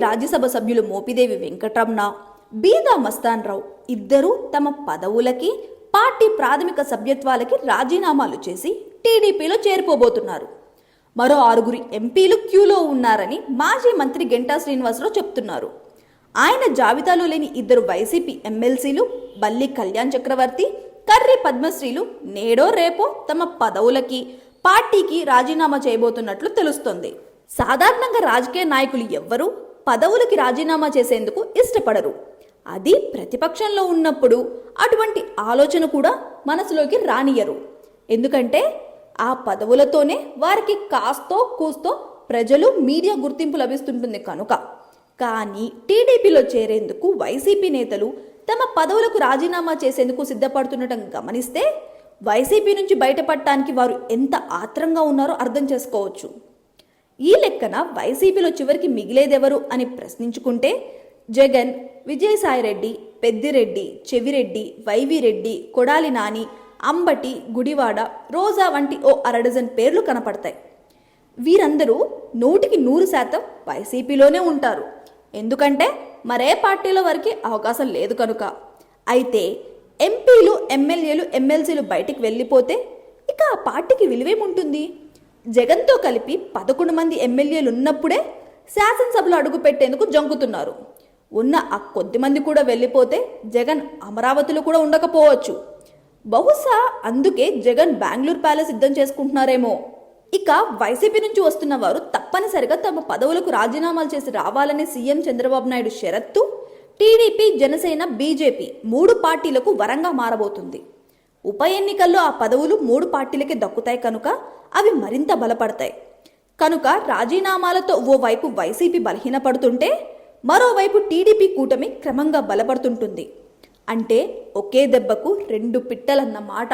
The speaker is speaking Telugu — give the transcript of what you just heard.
రాజ్యసభ సభ్యులు మోపిదేవి వెంకటరమణ, బీదా మస్తాన్ రావు ఇద్దరూ తమ పదవులకి పార్టీ ప్రాథమిక సభ్యత్వాలకి రాజీనామాలు చేసి టీడీపీలో చేరిపోబోతున్నారు. మరో 6 ఎంపీలు క్యూలో ఉన్నారని మాజీ మంత్రి గంటా శ్రీనివాసరావు చెప్తున్నారు. ఆయన జాబితాలో లేని 2 వైసీపీ ఎమ్మెల్సీలు బల్లి కళ్యాణ్ చక్రవర్తి, కర్రి పద్మశ్రీలు నేడో రేపో తమ పదవులకి పార్టీకి రాజీనామా చేయబోతున్నట్లు తెలుస్తోంది. సాధారణంగా రాజకీయ నాయకులు ఎవ్వరూ పదవులకి రాజీనామా చేసేందుకు ఇష్టపడరు. అది ప్రతిపక్షంలో ఉన్నప్పుడు అటువంటి ఆలోచన కూడా మనసులోకి రానియరు. ఎందుకంటే ఆ పదవులతోనే వారికి కాస్తో కూస్తో ప్రజలు, మీడియా గుర్తింపు లభిస్తుంటుంది కనుక. కానీ టీడీపీలో చేరేందుకు వైసీపీ నేతలు తమ పదవులకు రాజీనామా చేసేందుకు సిద్ధపడుతుండటం గమనిస్తే వైసీపీ నుంచి బయటపడటానికి వారు ఎంత ఆత్రంగా ఉన్నారో అర్థం చేసుకోవచ్చు. ఈ లెక్కన వైసీపీలో చివరికి మిగిలేదెవరు అని ప్రశ్నించుకుంటే జగన్, విజయసాయిరెడ్డి, పెద్దిరెడ్డి, చెవిరెడ్డి, వైవిరెడ్డి, కొడాలి నాని, అంబటి, గుడివాడ, రోజా వంటి ఓ 1/2 డజన్ పేర్లు కనపడతాయి. వీరందరూ 100% వైసీపీలోనే ఉంటారు. ఎందుకంటే మరే పార్టీలో వారికి అవకాశం లేదు కనుక. అయితే ఎంపీలు, ఎమ్మెల్యేలు, ఎమ్మెల్సీలు బయటికి వెళ్ళిపోతే ఇక ఆ పార్టీకి విలువేముంటుంది? జగన్తో కలిపి 11 మంది ఎమ్మెల్యేలు ఉన్నప్పుడే శాసనసభలో అడుగు పెట్టేందుకు జంకుతున్నారు. ఉన్న ఆ కొద్దిమంది కూడా వెళ్ళిపోతే జగన్ అమరావతిలో కూడా ఉండకపోవచ్చు. బహుశా అందుకే జగన్ బెంగళూరు ప్యాలెస్ సిద్ధం చేసుకుంటున్నారేమో. ఇక వైసీపీ నుంచి వస్తున్న వారు తప్పనిసరిగా తమ పదవులకు రాజీనామాలు చేసి రావాలని సీఎం చంద్రబాబు నాయుడు షరత్తు టీడీపీ, జనసేన, బీజేపీ 3 పార్టీలకు వరంగా మారబోతుంది. ఉప ఎన్నికల్లో ఆ పదవులు 3 పార్టీలకే దక్కుతాయి కనుక అవి మరింత బలపడతాయి. కనుక రాజీనామాలతో ఓవైపు వైసీపీ బలహీనపడుతుంటే మరోవైపు టీడీపీ కూటమి క్రమంగా బలపడుతుంటుంది. అంటే ఒకే దెబ్బకు 2 పిట్టలన్నమాట.